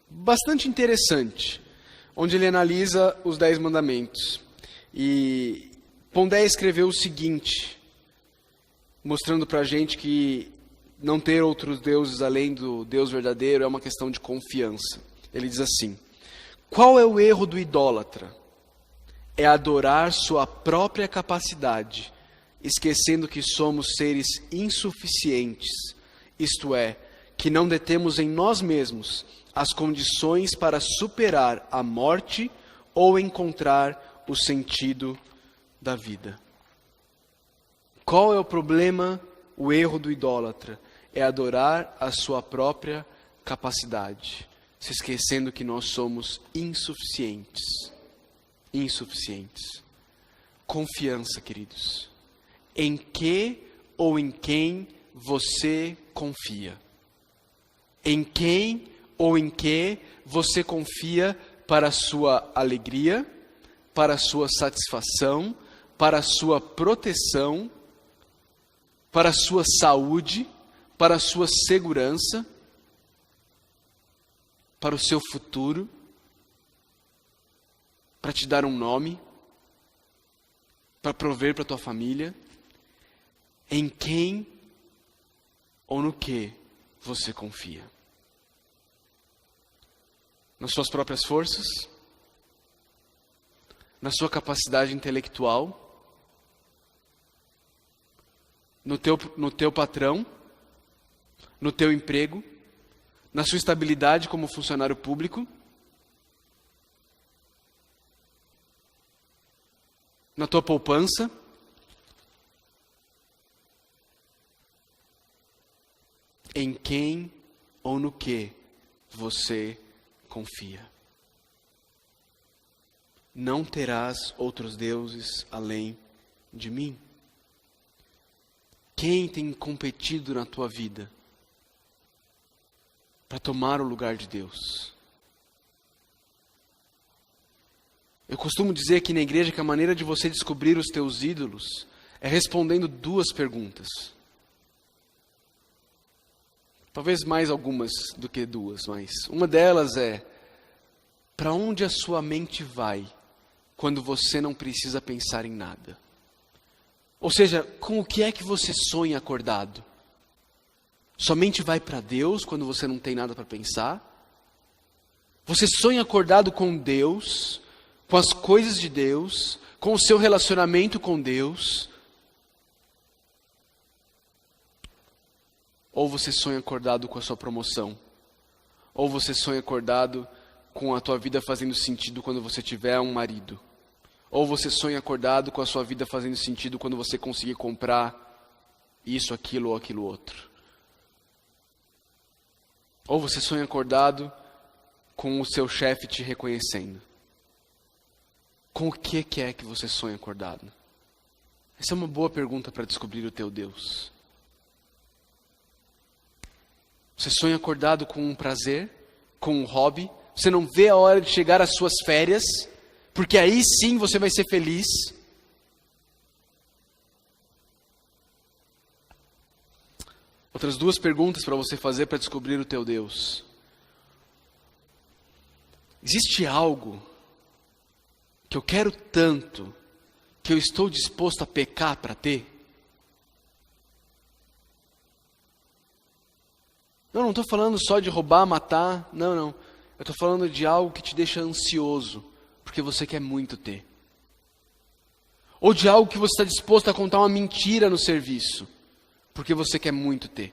Bastante interessante. Onde ele analisa os 10 mandamentos. E Pondé escreveu o seguinte, mostrando para a gente que não ter outros deuses além do Deus verdadeiro é uma questão de confiança. Ele diz assim: qual é o erro do idólatra? É adorar sua própria capacidade, esquecendo que somos seres insuficientes, isto é, que não detemos em nós mesmos as condições para superar a morte ou encontrar o sentido da vida. Qual é o problema, o erro do idólatra? É adorar a sua própria capacidade, se esquecendo que nós somos insuficientes. Insuficientes. Confiança, queridos. Em que ou em quem você confia? Em quem ou em que você confia para a sua alegria, para a sua satisfação, para a sua proteção, para a sua saúde, para a sua segurança, para o seu futuro, para te dar um nome, para prover para a tua família? Em quem ou no que você confia? Nas suas próprias forças? Na sua capacidade intelectual? No teu patrão? No teu emprego? Na sua estabilidade como funcionário público? Na tua poupança? Em quem ou no que você confia? Não terás outros deuses além de mim. Quem tem competido na tua vida para tomar o lugar de Deus? Eu costumo dizer aqui na igreja que a maneira de você descobrir os teus ídolos é respondendo duas perguntas. Talvez mais algumas do que duas, mas uma delas é: para onde a sua mente vai quando você não precisa pensar em nada? Ou seja, com o que é que você sonha acordado? Somente vai para Deus quando você não tem nada para pensar? Você sonha acordado com Deus, com as coisas de Deus, com o seu relacionamento com Deus? Ou você sonha acordado com a sua promoção? Ou você sonha acordado com a tua vida fazendo sentido quando você tiver um marido? Ou você sonha acordado com a sua vida fazendo sentido quando você conseguir comprar isso, aquilo ou aquilo outro? Ou você sonha acordado com o seu chefe te reconhecendo? Com o que é que você sonha acordado? Essa é uma boa pergunta para descobrir o teu Deus. Você sonha acordado com um prazer, com um hobby? Você não vê a hora de chegar às suas férias, porque aí sim você vai ser feliz? Outras duas perguntas para você fazer para descobrir o teu Deus. Existe algo que eu quero tanto, que eu estou disposto a pecar para ter? Eu não estou falando só de roubar, matar, não. Eu estou falando de algo que te deixa ansioso, porque você quer muito ter. Ou de algo que você está disposto a contar uma mentira no serviço, porque você quer muito ter.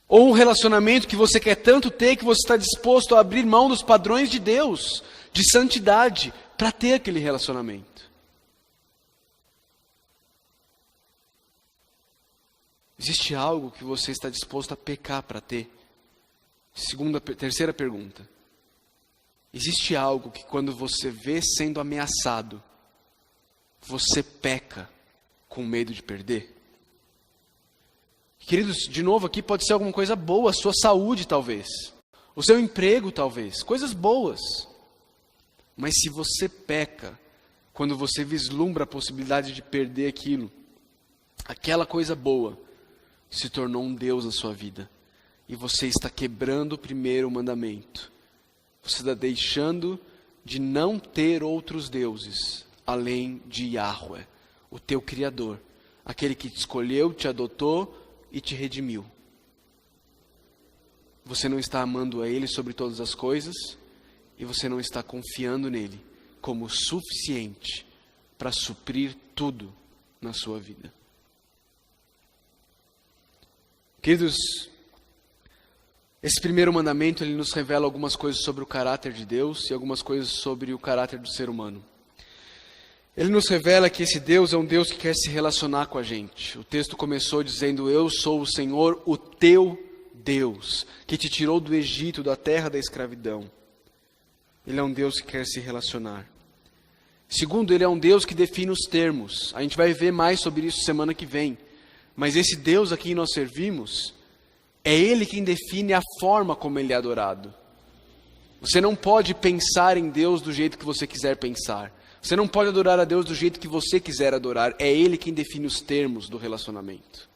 Ou um relacionamento que você quer tanto ter, que você está disposto a abrir mão dos padrões de Deus, de santidade, para ter aquele relacionamento. Existe algo que você está disposto a pecar para ter? Terceira pergunta. Existe algo que quando você vê sendo ameaçado, você peca com medo de perder? Queridos, de novo aqui pode ser alguma coisa boa, a sua saúde talvez, o seu emprego talvez, coisas boas. Mas se você peca, quando você vislumbra a possibilidade de perder aquilo, aquela coisa boa se tornou um Deus na sua vida, e você está quebrando o primeiro mandamento. Você está deixando de não ter outros deuses, além de Yahweh, o teu Criador, aquele que te escolheu, te adotou e te redimiu. Você não está amando a Ele sobre todas as coisas e você não está confiando nele como suficiente para suprir tudo na sua vida. Queridos, esse primeiro mandamento ele nos revela algumas coisas sobre o caráter de Deus e algumas coisas sobre o caráter do ser humano. Ele nos revela que esse Deus é um Deus que quer se relacionar com a gente. O texto começou dizendo: eu sou o Senhor, o teu Deus, que te tirou do Egito, da terra da escravidão. Ele é um Deus que quer se relacionar. Segundo, ele é um Deus que define os termos. A gente vai ver mais sobre isso semana que vem. Mas esse Deus a quem nós servimos, é Ele quem define a forma como Ele é adorado. Você não pode pensar em Deus do jeito que você quiser pensar. Você não pode adorar a Deus do jeito que você quiser adorar. É Ele quem define os termos do relacionamento.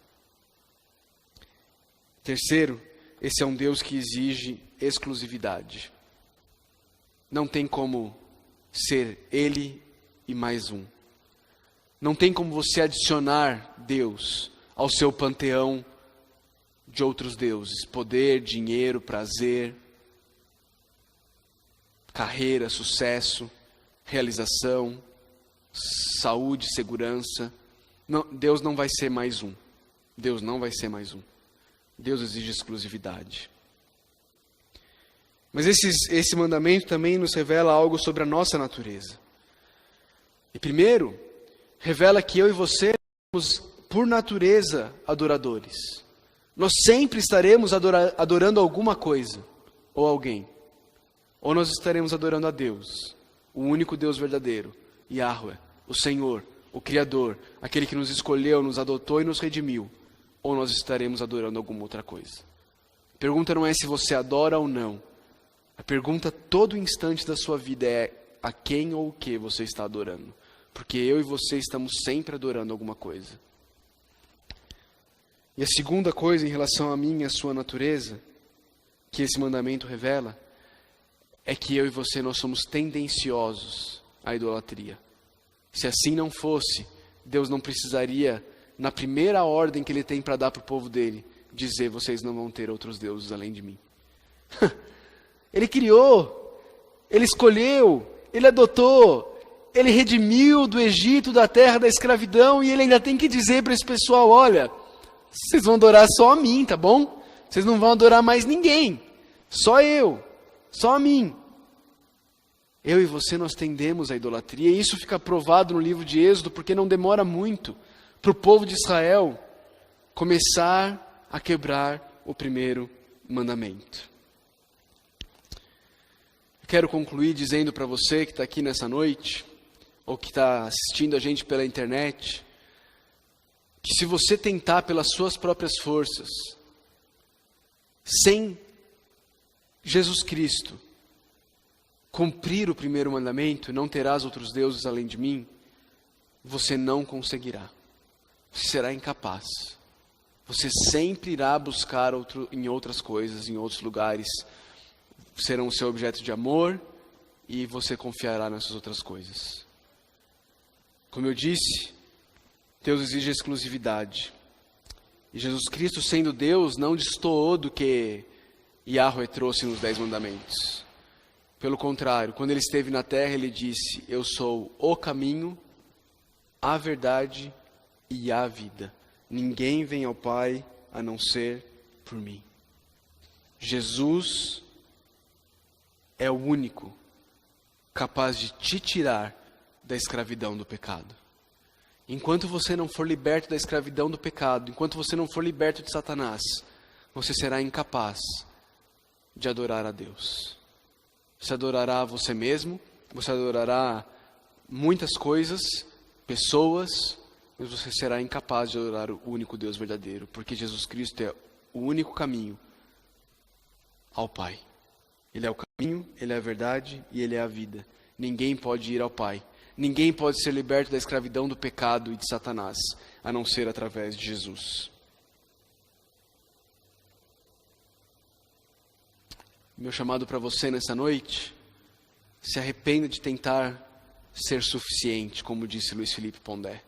Terceiro, esse é um Deus que exige exclusividade. Não tem como ser Ele e mais um. Não tem como você adicionar Deus ao seu panteão de outros deuses. Poder, dinheiro, prazer, carreira, sucesso, realização, saúde, segurança. Não, Deus não vai ser mais um. Deus não vai ser mais um. Deus exige exclusividade. Mas esse mandamento também nos revela algo sobre a nossa natureza. E primeiro, revela que eu e você somos, por natureza, adoradores. Nós sempre estaremos adorando alguma coisa, ou alguém. Ou nós estaremos adorando a Deus, o único Deus verdadeiro, Yahweh, o Senhor, o Criador, aquele que nos escolheu, nos adotou e nos redimiu. Ou nós estaremos adorando alguma outra coisa. A pergunta não é se você adora ou não. A pergunta todo instante da sua vida é a quem ou o que você está adorando. Porque eu e você estamos sempre adorando alguma coisa. E a segunda coisa em relação a mim e a sua natureza, que esse mandamento revela, é que eu e você nós somos tendenciosos à idolatria. Se assim não fosse, Deus não precisaria, na primeira ordem que Ele tem para dar para o povo dele, dizer: vocês não vão ter outros deuses além de mim. Ele criou, Ele escolheu, Ele adotou, Ele redimiu do Egito, da terra da escravidão, e Ele ainda tem que dizer para esse pessoal: olha, vocês vão adorar só a mim, tá bom? Vocês não vão adorar mais ninguém, só eu, só a mim. Eu e você, nós tendemos à idolatria, e isso fica provado no livro de Êxodo, porque não demora muito para o povo de Israel começar a quebrar o primeiro mandamento. Quero concluir dizendo para você que está aqui nessa noite, ou que está assistindo a gente pela internet, que se você tentar pelas suas próprias forças, sem Jesus Cristo, cumprir o primeiro mandamento, não terás outros deuses além de mim, você não conseguirá. Você será incapaz. Você sempre irá buscar em outras coisas, em outros lugares, serão o seu objeto de amor e você confiará nessas outras coisas. Como eu disse, Deus exige exclusividade. E Jesus Cristo, sendo Deus, não destoou do que Yahweh trouxe nos 10 mandamentos. Pelo contrário, quando Ele esteve na terra, Ele disse: eu sou o caminho, a verdade e a vida. Ninguém vem ao Pai a não ser por mim. Jesus é o único capaz de te tirar da escravidão do pecado. Enquanto você não for liberto da escravidão do pecado, enquanto você não for liberto de Satanás, você será incapaz de adorar a Deus. Você adorará a você mesmo, você adorará muitas coisas, pessoas, mas você será incapaz de adorar o único Deus verdadeiro, porque Jesus Cristo é o único caminho ao Pai. Ele é o caminho, Ele é a verdade e Ele é a vida. Ninguém pode ir ao Pai. Ninguém pode ser liberto da escravidão do pecado e de Satanás, a não ser através de Jesus. Meu chamado para você nessa noite: se arrependa de tentar ser suficiente, como disse Luiz Felipe Pondé.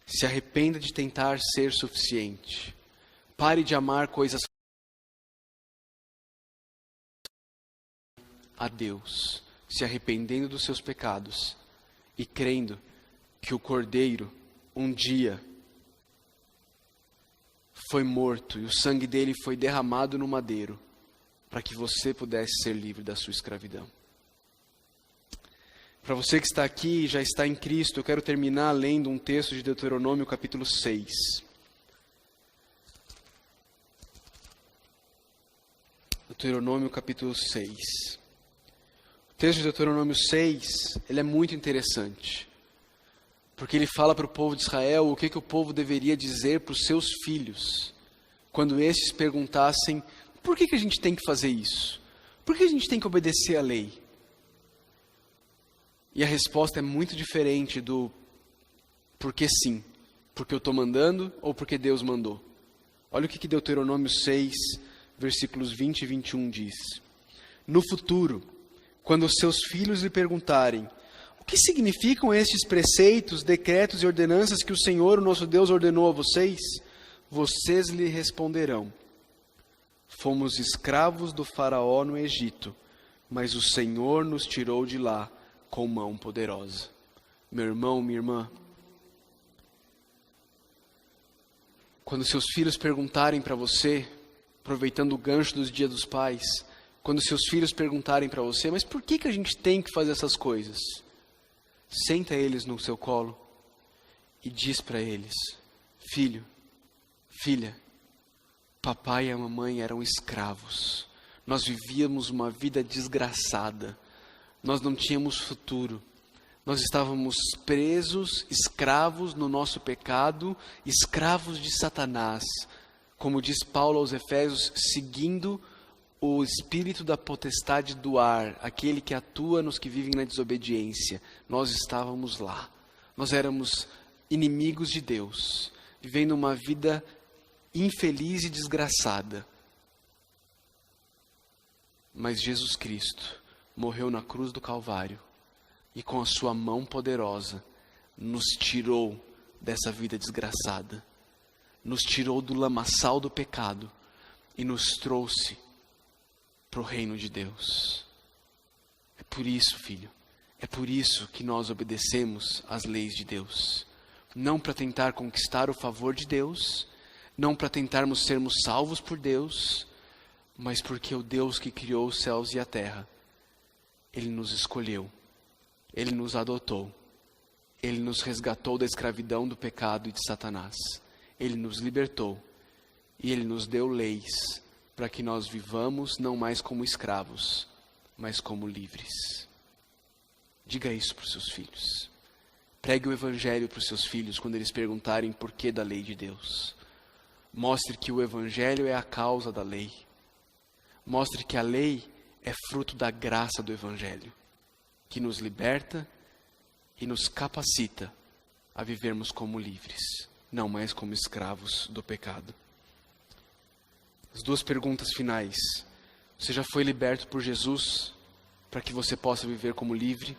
Se arrependa de tentar ser suficiente. Pare de amar coisas a Deus, se arrependendo dos seus pecados e crendo que o Cordeiro um dia foi morto e o sangue dele foi derramado no madeiro para que você pudesse ser livre da sua escravidão. Para você que está aqui e já está em Cristo, eu quero terminar lendo um texto de Deuteronômio capítulo 6. Deuteronômio capítulo 6. O texto de Deuteronômio 6, ele é muito interessante. Porque ele fala para o povo de Israel o que o povo deveria dizer para os seus filhos. Quando estes perguntassem, por que a gente tem que fazer isso? Por que a gente tem que obedecer à lei? E a resposta é muito diferente do porque sim. Porque eu estou mandando ou porque Deus mandou. Olha o que Deuteronômio 6, versículos 20 e 21 diz. No futuro, quando os seus filhos lhe perguntarem, o que significam estes preceitos, decretos e ordenanças que o Senhor, o nosso Deus, ordenou a vocês? Vocês lhe responderão, fomos escravos do faraó no Egito, mas o Senhor nos tirou de lá com mão poderosa. Meu irmão, minha irmã, quando seus filhos perguntarem para você, aproveitando o gancho dos Dias dos Pais, quando seus filhos perguntarem para você, mas por que a gente tem que fazer essas coisas? Senta eles no seu colo e diz para eles, filho, filha, papai e a mamãe eram escravos. Nós vivíamos uma vida desgraçada. Nós não tínhamos futuro. Nós estávamos presos, escravos no nosso pecado, escravos de Satanás. Como diz Paulo aos Efésios, seguindo o espírito da potestade do ar, aquele que atua nos que vivem na desobediência. Nós estávamos lá. Nós éramos inimigos de Deus, vivendo uma vida infeliz e desgraçada. Mas Jesus Cristo morreu na cruz do Calvário e com a sua mão poderosa nos tirou dessa vida desgraçada, nos tirou do lamaçal do pecado e nos trouxe para o reino de Deus. É por isso, filho, é por isso que nós obedecemos às leis de Deus. Não para tentar conquistar o favor de Deus, não para tentarmos sermos salvos por Deus, mas porque o Deus que criou os céus e a terra, Ele nos escolheu, Ele nos adotou, Ele nos resgatou da escravidão do pecado e de Satanás. Ele nos libertou e Ele nos deu leis para que nós vivamos não mais como escravos, mas como livres. Diga isso para os seus filhos. Pregue o Evangelho para os seus filhos quando eles perguntarem por que da lei de Deus. Mostre que o Evangelho é a causa da lei. Mostre que a lei é fruto da graça do Evangelho, que nos liberta e nos capacita a vivermos como livres, não mais como escravos do pecado. As duas perguntas finais. Você já foi liberto por Jesus para que você possa viver como livre?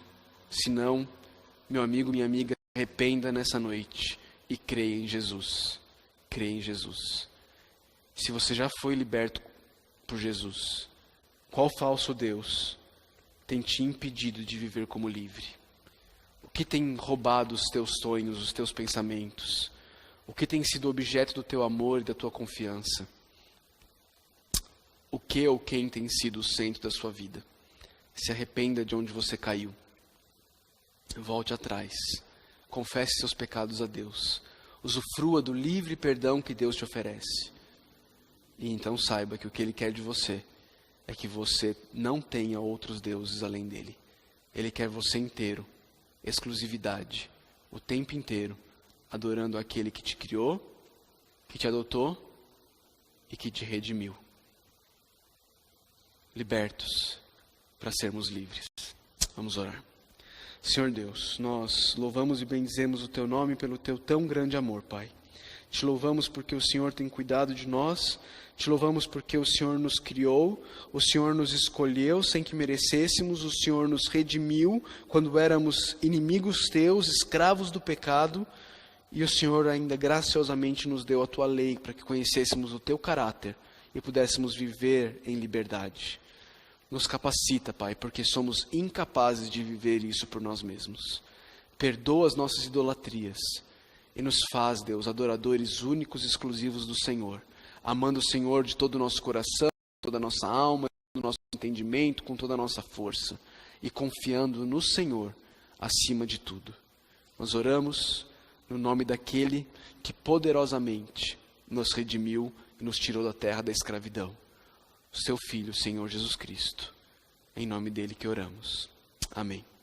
Se não, meu amigo, minha amiga, se arrependa nessa noite e creia em Jesus. Creia em Jesus. Se você já foi liberto por Jesus, qual falso Deus tem te impedido de viver como livre? O que tem roubado os teus sonhos, os teus pensamentos? O que tem sido objeto do teu amor e da tua confiança? O que ou quem tem sido o centro da sua vida? Se arrependa de onde você caiu. Volte atrás. Confesse seus pecados a Deus. Usufrua do livre perdão que Deus te oferece. E então saiba que o que Ele quer de você é que você não tenha outros deuses além dele. Ele quer você inteiro, exclusividade, o tempo inteiro, adorando aquele que te criou, que te adotou e que te redimiu. Libertos para sermos livres. Vamos orar. Senhor Deus, nós louvamos e bendizemos o Teu nome pelo Teu tão grande amor, Pai. Te louvamos porque o Senhor tem cuidado de nós, te louvamos porque o Senhor nos criou, o Senhor nos escolheu sem que merecêssemos, o Senhor nos redimiu quando éramos inimigos Teus, escravos do pecado, E o Senhor ainda graciosamente nos deu a tua lei para que conhecêssemos o teu caráter e pudéssemos viver em liberdade. Nos capacita, Pai, porque somos incapazes de viver isso por nós mesmos. Perdoa as nossas idolatrias e nos faz, Deus, adoradores únicos e exclusivos do Senhor, amando o Senhor de todo o nosso coração, toda a nossa alma, todo o nosso entendimento, com toda a nossa força, e confiando no Senhor acima de tudo. Nós oramos no nome daquele que poderosamente nos redimiu e nos tirou da terra da escravidão, o seu Filho, Senhor Jesus Cristo. Em nome dele que oramos. Amém.